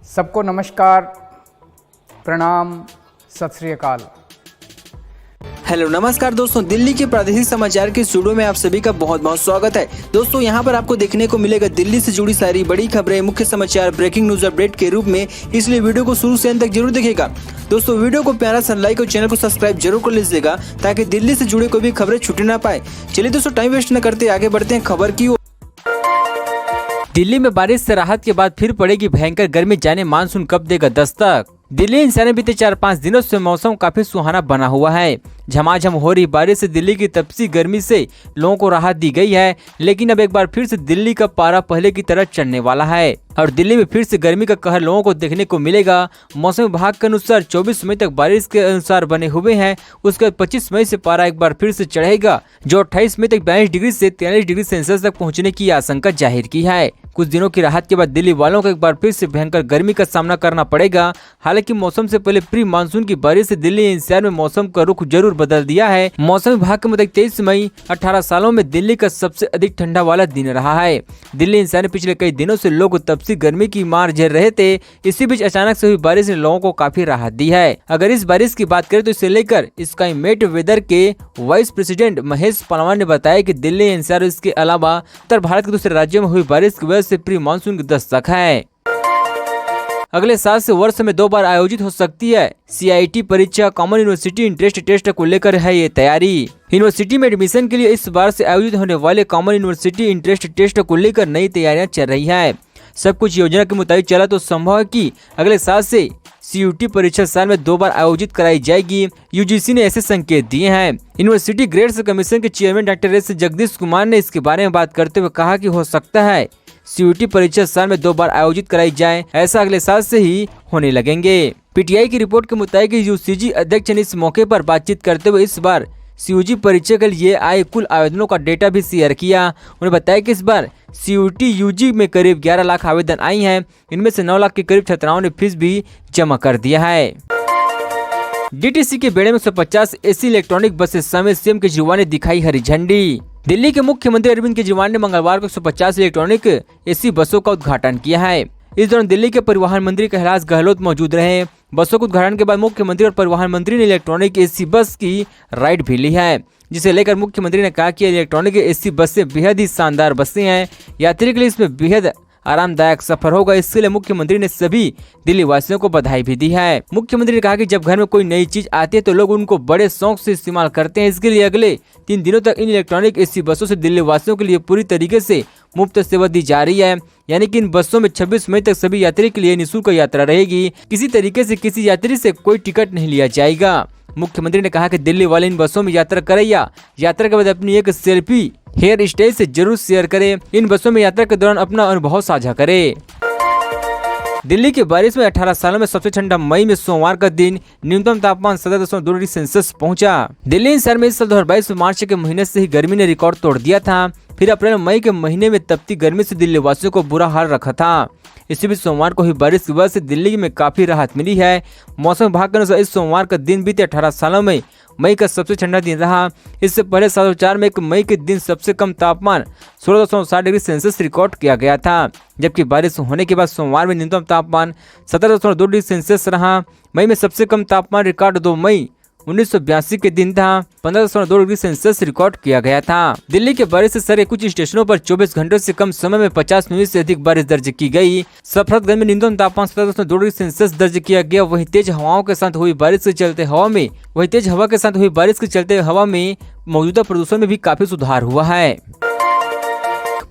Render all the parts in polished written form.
सबको नमस्कार, प्रणाम, सत श्री अकाल। हेलो नमस्कार दोस्तों, दिल्ली के प्रादेशिक समाचार के स्टूडियो में आप सभी का बहुत बहुत स्वागत है। दोस्तों यहाँ पर आपको देखने को मिलेगा दिल्ली से जुड़ी सारी बड़ी खबरें, मुख्य समाचार, ब्रेकिंग न्यूज अपडेट के रूप में, इसलिए वीडियो को शुरू से अंत तक जरूर देखिएगा। दोस्तों वीडियो को प्यारा सा लाइक और चैनल को सब्सक्राइब जरूर कर लीजिएगा ताकि दिल्ली से जुड़ी कोई भी खबरें छूटे ना पाए। चलिए दोस्तों टाइम वेस्ट न करते आगे बढ़ते हैं खबर की ओर। दिल्ली में बारिश से राहत के बाद फिर पड़ेगी भयंकर गर्मी, जाने मानसून कब देगा दस्तक। दिल्ली इंसान बीते 4-5 दिनों से मौसम काफी सुहाना बना हुआ है। झमाझम हो रही बारिश से दिल्ली की तपसी गर्मी से लोगों को राहत दी गई है, लेकिन अब एक बार फिर से दिल्ली का पारा पहले की तरह चढ़ने वाला है और दिल्ली में फिर से गर्मी का कहर लोगों को देखने को मिलेगा। मौसम विभाग के अनुसार 24 मई तक बारिश के अनुसार बने हुए हैं। उसके बाद 25 मई से पारा एक बार फिर से चढ़ेगा, जो 28 मई तक 42 डिग्री से 43 डिग्री सेल्सियस तक पहुंचने की आशंका जाहिर की है। कुछ दिनों की राहत के बाद दिल्ली वालों को एक बार फिर से भयंकर गर्मी का सामना करना पड़ेगा। हालांकि मौसम से पहले प्री मानसून की बारिश से दिल्ली एनसीआर में मौसम का रुख जरूर बदल दिया है। मौसम विभाग के मुताबिक 23 मई 18 सालों में दिल्ली का सबसे अधिक ठंडा वाला दिन रहा है। दिल्ली एनसीआर ने पिछले कई दिनों से लोग तपसी गर्मी की मार झेल रहे थे। इसी बीच अचानक से हुई बारिश ने लोगों को काफी राहत दी है। अगर इस बारिश की बात करें तो इसे लेकर स्काई मेट वेदर के वाइस प्रेसिडेंट महेश पलवान ने बताया कि दिल्ली एनसीआर इसके अलावा उत्तर भारत के दूसरे राज्यों में हुई बारिश की वजह से प्री मानसून की दस्तक है। अगले साल से वर्ष में 2 बार आयोजित हो सकती है CIT परीक्षा। कॉमन यूनिवर्सिटी इंट्रेंस टेस्ट को लेकर है ये तैयारी। यूनिवर्सिटी में एडमिशन के लिए इस बार से आयोजित होने वाले कॉमन यूनिवर्सिटी इंट्रेंस टेस्ट को लेकर नई तैयारियां चल रही है। सब कुछ योजना के मुताबिक चला तो संभव है कि अगले साल से CUT परीक्षा साल में 2 बार आयोजित कराई जाएगी। UGC ने ऐसे संकेत दिए हैं। यूनिवर्सिटी ग्रेड्स कमीशन के chairman doctor S Jagdish Kumar ने इसके बारे में बात करते हुए कहा कि हो सकता है CUT परीक्षा साल में 2 बार आयोजित कराई जाए, ऐसा अगले साल से ही होने लगेंगे। PTI की रिपोर्ट के मुताबिक UCG अध्यक्ष ने इस मौके पर बातचीत करते हुए इस बार CUG परीक्षा के लिए आए कुल आवेदनों का डेटा भी शेयर किया। उन्होंने बताया कि इस बार CUT UG में करीब 11 लाख आवेदन आई हैं। इनमें से 9 लाख के करीब छात्राओं ने फीस भी जमा कर दिया है। DTC के बेड़े में 150 AC इलेक्ट्रॉनिक बसें समेत सीएम केजरीवाल ने दिखाई हरी झंडी। दिल्ली के मुख्यमंत्री अरविंद केजरीवाल ने मंगलवार को 150 इलेक्ट्रॉनिक AC बसों का उद्घाटन किया है। इस दौरान दिल्ली के परिवहन मंत्री कैलाश गहलोत मौजूद रहे। बसों के उद्घाटन के बाद मुख्यमंत्री और परिवहन मंत्री ने इलेक्ट्रॉनिक AC बस की राइड भी ली है, जिसे लेकर मुख्यमंत्री ने कहा कि इलेक्ट्रॉनिक AC बसें बेहद ही शानदार बसें हैं। यात्री के लिए इसमें बेहद आरामदायक सफर होगा। इसके लिए मुख्यमंत्री ने सभी दिल्ली वासियों को बधाई भी दी है। मुख्यमंत्री ने कहा कि जब घर में कोई नई चीज आती है तो लोग उनको बड़े शौक से इस्तेमाल करते हैं। इसके लिए अगले 3 दिनों तक इन इलेक्ट्रॉनिक AC बसों से दिल्ली वासियों के लिए पूरी तरीके से मुफ्त सेवा दी जा रही है। यानी कि इन बसों में 26 मई तक सभी यात्री के लिए निःशुल्क यात्रा रहेगी। किसी तरीके से किसी यात्री से कोई टिकट नहीं लिया जाएगा। मुख्यमंत्री ने कहा कि दिल्ली वाले इन बसों में यात्रा करें या यात्रा के बाद अपनी एक सेल्फी हेयर स्टाइल से जरूर शेयर करें। इन बसों में यात्रा के दौरान अपना अनुभव साझा करें। दिल्ली के बारिश में 18 सालों में सबसे ठंडा मई में सोमवार का दिन न्यूनतम तापमान 17.2 डिग्री सेल्सियस पहुंचा। दिल्ली शहर में इस साल 2022 मार्च के महीने से ही गर्मी ने रिकॉर्ड तोड़ दिया था। फिर अप्रैल मई के महीने में तपती गर्मी से दिल्ली वासियों को बुरा हाल रखा था। इसी बीच सोमवार को हुई बारिश की वजह से दिल्ली में काफी राहत मिली है। मौसम विभाग के अनुसार इस सोमवार का दिन बीते 18 सालों में मई का सबसे ठंडा दिन रहा। इससे पहले 2004 में 1 मई के दिन सबसे कम तापमान 16.7 डिग्री सेल्सियस रिकॉर्ड किया गया था, जबकि बारिश होने के बाद सोमवार में न्यूनतम तापमान 17.2 डिग्री सेल्सियस रहा। मई में सबसे कम तापमान रिकॉर्ड 2 मई 1982 के दिन था, 15.2 डिग्री सेल्सियस रिकॉर्ड किया गया था। दिल्ली के बारिश से सरे कुछ स्टेशनों पर 24 घंटों से कम समय में 50 मिनट से अधिक बारिश दर्ज की गई। सफदरजंग में न्यूनतम तापमान 17.2 डिग्री सेल्सियस दर्ज किया गया। वहीं तेज हवाओं के साथ हुई बारिश के चलते हवा में मौजूदा प्रदूषण में भी काफी सुधार हुआ है।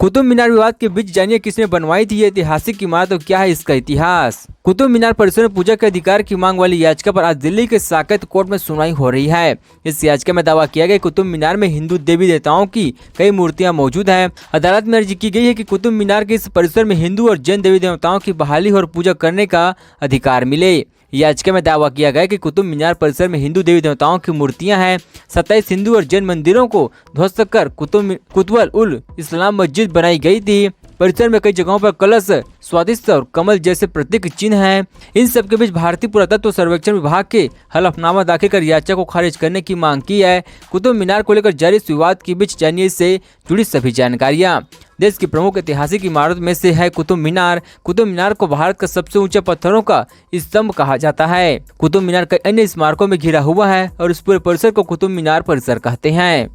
कुतुब मीनार विवाद के बीच जानिए किसने बनवाई थी ये ऐतिहासिक इमारत और क्या है इसका इतिहास। कुतुब मीनार परिसर में पूजा के अधिकार की मांग वाली याचिका पर आज दिल्ली के साकेत कोर्ट में सुनवाई हो रही है। इस याचिका में दावा किया गया कुतुब मीनार में हिंदू देवी देवताओं की कई मूर्तियां मौजूद हैं। अदालत में अर्जी की गई है कि कुतुब मीनार के इस परिसर में हिंदू और जैन देवी देवताओं की बहाली और पूजा करने का अधिकार मिले। याचिका में दावा किया गया कि कुतुब मीनार परिसर में हिंदू देवी देवताओं की मूर्तियां हैं। 27 हिंदू और जैन मंदिरों को ध्वस्त कर कुतुब उल इस्लाम मस्जिद बनाई गई थी। परिसर में कई जगहों पर कलश, स्वादिष्ट और कमल जैसे प्रतीक चिन्ह हैं। इन सब के बीच भारतीय पुरातत्व सर्वेक्षण विभाग के हलफनामा दाखिल कर याचिका को खारिज करने की मांग की है। कुतुब मीनार को लेकर जारी विवाद के बीच जानिए इससे जुड़ी सभी जानकारियां। देश की प्रमुख ऐतिहासिक इमारत में से है कुतुब मीनार। कुतुब मीनार को भारत का सबसे ऊंचा पत्थरों का स्तंभ कहा जाता है। कुतुब मीनार कई अन्य स्मारकों में घिरा हुआ है और इस पूरे परिसर को कुतुब मीनार परिसर कहते हैं।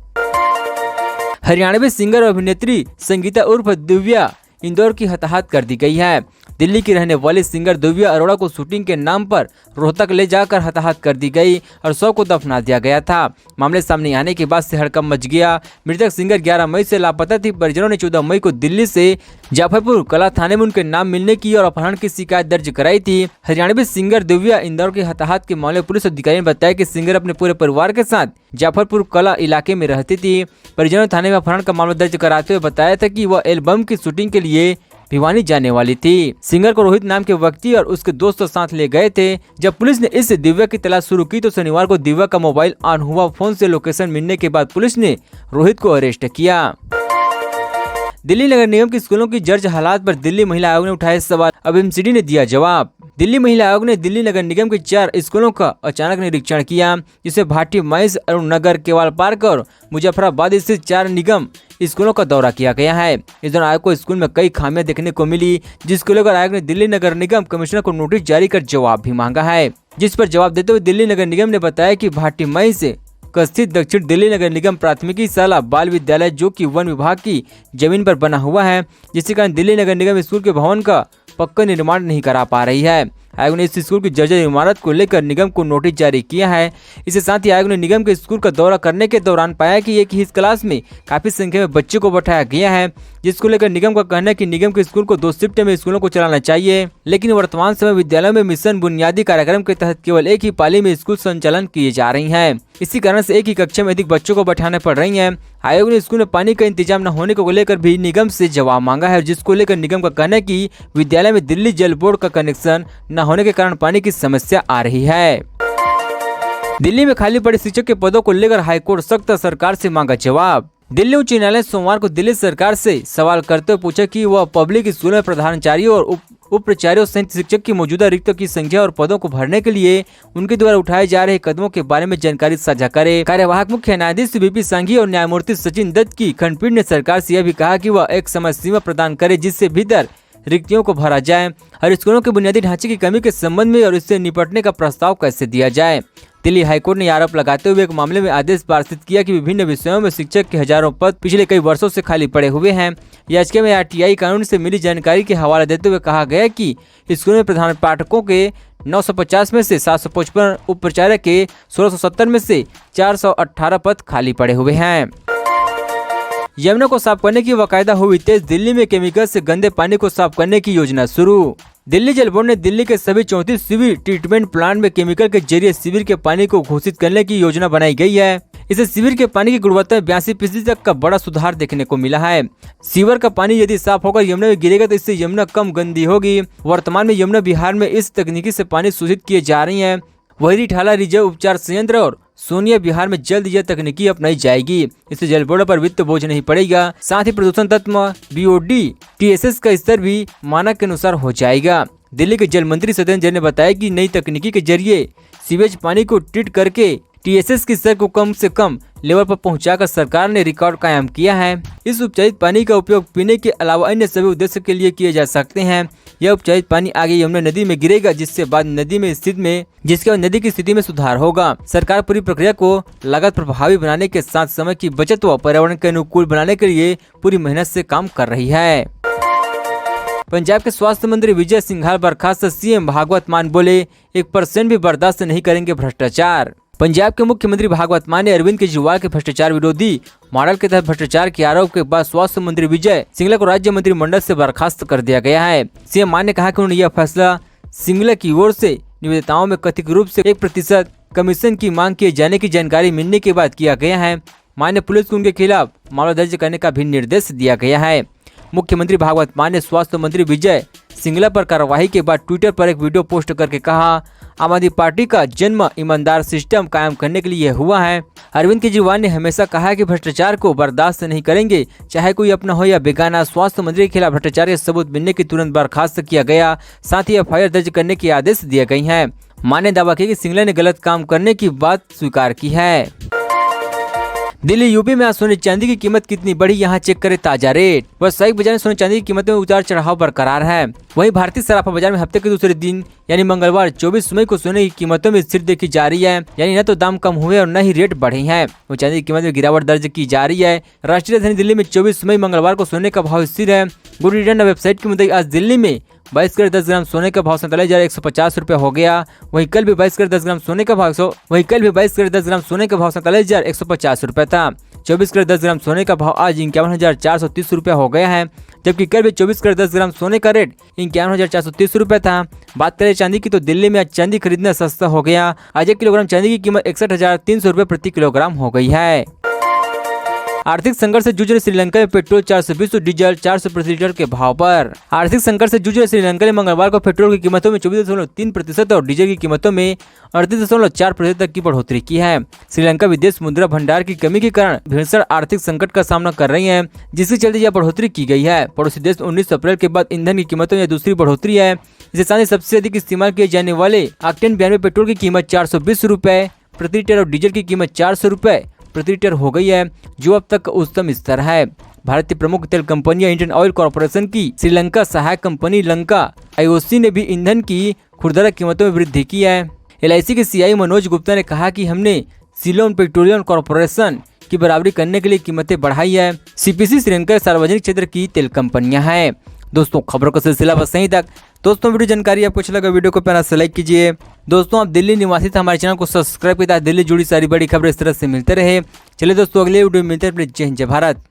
हरियाणवी सिंगर और अभिनेत्री संगीता उर्फ दिव्या इंदौर की हताहत कर दी गई है। दिल्ली की रहने वाली सिंगर दिव्या अरोड़ा को शूटिंग के नाम पर रोहतक ले जाकर हताहत कर दी गई और शव को दफना दिया गया था। मामले सामने आने के बाद से हड़कंप मच गया। मृतक सिंगर 11 मई से लापता थी। परिजनों ने 14 मई को दिल्ली से जाफरपुर कला थाने में उनके नाम मिलने की और अपहरण की शिकायत दर्ज कराई थी। हरियाणवी सिंगर दिव्या इंदौर की हताहत के मामले पुलिस अधिकारी ने बताया कि सिंगर अपने पूरे परिवार के साथ जाफरपुर कला इलाके में रहती थी। परिजनों ने थाने में अपहरण का मामला दर्ज कराते हुए बताया था कि वह एल्बम की शूटिंग के लिए भिवानी जाने वाली थी। सिंगर को रोहित नाम के व्यक्ति और उसके दोस्त साथ ले गए थे। जब पुलिस ने इस दिव्या की तलाश शुरू की तो शनिवार को दिव्या का मोबाइल ऑन हुआ। फोन से लोकेशन मिलने के बाद पुलिस ने रोहित को अरेस्ट किया। दिल्ली नगर निगम के स्कूलों की जर्ज हालात पर दिल्ली महिला आयोग ने उठाए सवाल। अब एमसीडी ने दिया जवाब। दिल्ली महिला आयोग ने दिल्ली नगर निगम के 4 स्कूलों का अचानक निरीक्षण किया, जिसमें भाटी, महेश, अरुण नगर, केवाल पार्क और मुजफ्फराबाद स्थित 4 निगम स्कूलों का दौरा किया गया है। इस दौरान आयोग को स्कूल में कई खामियां देखने को मिली, जिसको लेकर आयोग ने दिल्ली नगर निगम कमिश्नर को नोटिस जारी कर जवाब भी मांगा है। जिस पर जवाब देते हुए दिल्ली नगर निगम ने बताया कि भाटी मई से स्थित दक्षिण दिल्ली नगर निगम प्राथमिकी शाला बाल विद्यालय जो कि वन विभाग की जमीन पर बना हुआ है, जिसके कारण दिल्ली नगर निगम स्कूल के भवन का पक्का निर्माण नहीं करा पा रही है। आयोग ने इस स्कूल की जर्जर इमारत को लेकर निगम को नोटिस जारी किया है। इसके साथ ही आयोग ने निगम के स्कूल का दौरा करने के दौरान पाया कि एक ही क्लास में काफी संख्या में बच्चों को बैठाया गया है, जिसको लेकर निगम का कहना है कि निगम के स्कूल को 2 शिफ्ट में स्कूलों को चलाना चाहिए, लेकिन वर्तमान समय विद्यालयों में मिशन बुनियादी कार्यक्रम के तहत केवल एक ही पाली में स्कूल संचालन किए जा रही है। इसी कारण से एक ही कक्षा में अधिक बच्चों को बैठाने पड़ रही है। आयोग ने स्कूल में पानी का इंतजाम न होने को लेकर भी निगम से जवाब मांगा है, जिसको लेकर निगम का कहना है कि विद्यालय में दिल्ली जल बोर्ड का कनेक्शन न होने के कारण पानी की समस्या आ रही है। दिल्ली में खाली पड़े शिक्षक के पदों को लेकर हाईकोर्ट सख्त, सरकार से मांगा जवाब। दिल्ली उच्च न्यायालय सोमवार को दिल्ली सरकार से सवाल करते हुए पूछा कि वह पब्लिक स्कूल में प्रधानाचार्यों और उप प्राचार्यों सहित शिक्षक की मौजूदा रिक्तों की संख्या और पदों को भरने के लिए उनके द्वारा उठाए जा रहे कदमों के बारे में जानकारी साझा करे। कार्यवाहक मुख्य न्यायाधीश बीपी सांघी और न्यायमूर्ति सचिन दत्त की खंडपीठ ने सरकार से यह भी कहा कि वह एक समय सीमा प्रदान करे जिससे भीतर रिक्तियों को भरा जाए और स्कूलों के बुनियादी ढांचे की कमी के संबंध में और इससे निपटने का प्रस्ताव कैसे दिया जाए। दिल्ली हाईकोर्ट ने आरोप लगाते हुए एक मामले में आदेश पारित किया कि विभिन्न विषयों में शिक्षक के हजारों पद पिछले कई वर्षों से खाली पड़े हुए हैं। याचिका में आरटीआई कानून से मिली जानकारी के हवाला देते हुए कहा गया कि स्कूल में प्रधान पाठकों के 950 में से 755, उप प्राचार्य के 1670 में से 418 पद खाली पड़े हुए हैं। यमुना को साफ करने की बाकायदा हुई तेज। दिल्ली में केमिकल से गंदे पानी को साफ करने की योजना शुरू। दिल्ली जल बोर्ड ने दिल्ली के सभी 34 सीवर ट्रीटमेंट प्लांट में केमिकल के जरिए सीवर के पानी को घोषित करने की योजना बनाई गई है। इससे सीवर के पानी की गुणवत्ता में 82% तक का बड़ा सुधार देखने को मिला है। सीवर का पानी यदि साफ होकर यमुना में गिरेगा तो इससे यमुना कम गंदी होगी। वर्तमान में यमुना बिहार में इस तकनीकी से पानी शोषित किए जा रही है। वही ठाला रिजर्व उपचार संयंत्र और सोनिया बिहार में जल्द यह तकनीकी अपनाई जाएगी। इससे जल बोर्ड पर वित्त बोझ नहीं पड़ेगा। साथ ही प्रदूषण तत्व BOD TSS का स्तर भी मानक के अनुसार हो जाएगा। दिल्ली के जल मंत्री सत्येंद्र जैन ने बताया कि नई तकनीकी के जरिए सीवेज पानी को ट्रीट करके TSS के स्तर को कम से कम लेवल पर पहुंचाकर सरकार ने रिकॉर्ड कायम किया है। इस उपचारित पानी का उपयोग पीने के अलावा अन्य सभी उद्देश्य के लिए किए जा सकते हैं। यह उपचारित पानी आगे यमुना नदी में गिरेगा, जिसके बाद नदी की स्थिति में सुधार होगा। सरकार पूरी प्रक्रिया को लागत प्रभावी बनाने के साथ समय की बचत व पर्यावरण के अनुकूल बनाने के लिए पूरी मेहनत से काम कर रही है। पंजाब के स्वास्थ्य मंत्री विजय सिंघाल बर्खास्त। CM भागवत मान बोले 1% भी बर्दाश्त नहीं करेंगे भ्रष्टाचार। पंजाब के मुख्यमंत्री भागवत मान ने अरविंद केजरीवाल के भ्रष्टाचार विरोधी मॉडल के तहत भ्रष्टाचार के आरोप के बाद स्वास्थ्य मंत्री विजय सिंघला को राज्य मंत्रिमंडल से बर्खास्त कर दिया गया है। CM मान ने कहा कि उन्होंने यह फैसला सिंघला की ओर से निवेदिताओं में कथित रूप से 1% कमीशन की मांग किए जाने की जानकारी मिलने के बाद किया गया है। मान ने पुलिस को उनके खिलाफ मामला दर्ज करने का भी निर्देश दिया गया है। मुख्यमंत्री भागवत मान ने स्वास्थ्य मंत्री विजय सिंघला पर कार्रवाई के बाद ट्विटर पर एक वीडियो पोस्ट करके कहा, आम आदमी पार्टी का जन्म ईमानदार सिस्टम कायम करने के लिए हुआ है। अरविंद केजरीवाल ने हमेशा कहा है कि भ्रष्टाचार को बर्दाश्त नहीं करेंगे, चाहे कोई अपना हो या बेगाना। स्वास्थ्य मंत्री के खिलाफ भ्रष्टाचार के सबूत मिलने के तुरंत बर्खास्त किया गया, साथ ही FIR दर्ज करने के आदेश दिए गए हैं। मान ने दावा किया कि सिंगला ने गलत काम करने की बात स्वीकार की है। दिल्ली यूपी में आज सोने चांदी की कीमत कितनी बढ़ी, यहाँ चेक करें ताजा रेट। व्यावसायिक बाजार में सोने चांदी की कीमत में उतार चढ़ाव बरकरार है। वहीं भारतीय सराफा बाजार में हफ्ते के दूसरे दिन यानी मंगलवार 24 मई को सोने की कीमतों में स्थिर देखी जा रही है, यानी न तो दाम कम हुए और न ही रेट बढ़े हैं। वो चांदी की कीमत में गिरावट दर्ज की जा रही है। राष्ट्रीय राजधानी दिल्ली में 24 मई मंगलवार को सोने का भाव स्थिर है। गुड रिटर्न वेबसाइट के मुताबिक आज दिल्ली में 22 कैरेट 10 ग्राम सोने का भाव 47,150 रुपये हो गया। वहीं कल भी 22 कैरेट 10 ग्राम सोने का भाव 47,150 रुपये था। 24 कैरेट 10 ग्राम सोने का भाव आज 51,430 रुपये हो गया है, जबकि कल भी 24 कैरेट 10 ग्राम सोने का रेट 51,430 रुपये था। बात करें चांदी की तो दिल्ली में आज चांदी खरीदना सस्ता हो गया। आज 1 किलोग्राम चांदी की कीमत 61,300 रुपये प्रति किलोग्राम हो गई है। आर्थिक संकट से जूझ रहे श्रीलंका में पेट्रोल 420 और डीजल 400 प्रति लीटर के भाव पर। आर्थिक संकट से जूझ रहे श्रीलंका में मंगलवार को पेट्रोल की कीमतों में 24.3% और डीजल की कीमतों में 38.4% तक की बढ़ोतरी की है। श्रीलंका विदेश मुद्रा भंडार की कमी के कारण भीषण आर्थिक संकट का सामना कर रही है, जिसके चलते यह बढ़ोतरी की गई है। पड़ोसी देश 19 अप्रैल के बाद ईंधन की कीमतों में दूसरी बढ़ोतरी है। इसके साथ ही सबसे अधिक इस्तेमाल किए जाने वाले ऑक्टेन 92 पेट्रोल की कीमत 420 रुपए प्रति लीटर और डीजल की कीमत 400 रुपए प्रति लीटर हो गई है, जो अब तक उच्चतम स्तर है। भारतीय प्रमुख तेल कंपनियां इंडियन ऑयल कॉर्पोरेशन की श्रीलंका सहायक कंपनी लंका IOC ने भी ईंधन की खुदरा कीमतों में वृद्धि की है। LIC के CI मनोज गुप्ता ने कहा कि हमने सिलोन पेट्रोलियम कॉर्पोरेशन की बराबरी करने के लिए कीमतें बढ़ाई है। CPC श्रीलंका सार्वजनिक क्षेत्र की तेल कंपनियां हैं। दोस्तों खबरों का सिलसिला बस यहीं तक। दोस्तों वीडियो जानकारी आपको अच्छा लगा, वीडियो को प्यारा से लाइक कीजिए। दोस्तों आप दिल्ली निवासी थे, हमारे चैनल को सब्सक्राइब कीजिए, दिल्ली जुड़ी सारी बड़ी खबरें इस तरह से मिलते रहे। चलिए दोस्तों अगले वीडियो में मिलते हैं। जय हिंद जय भारत।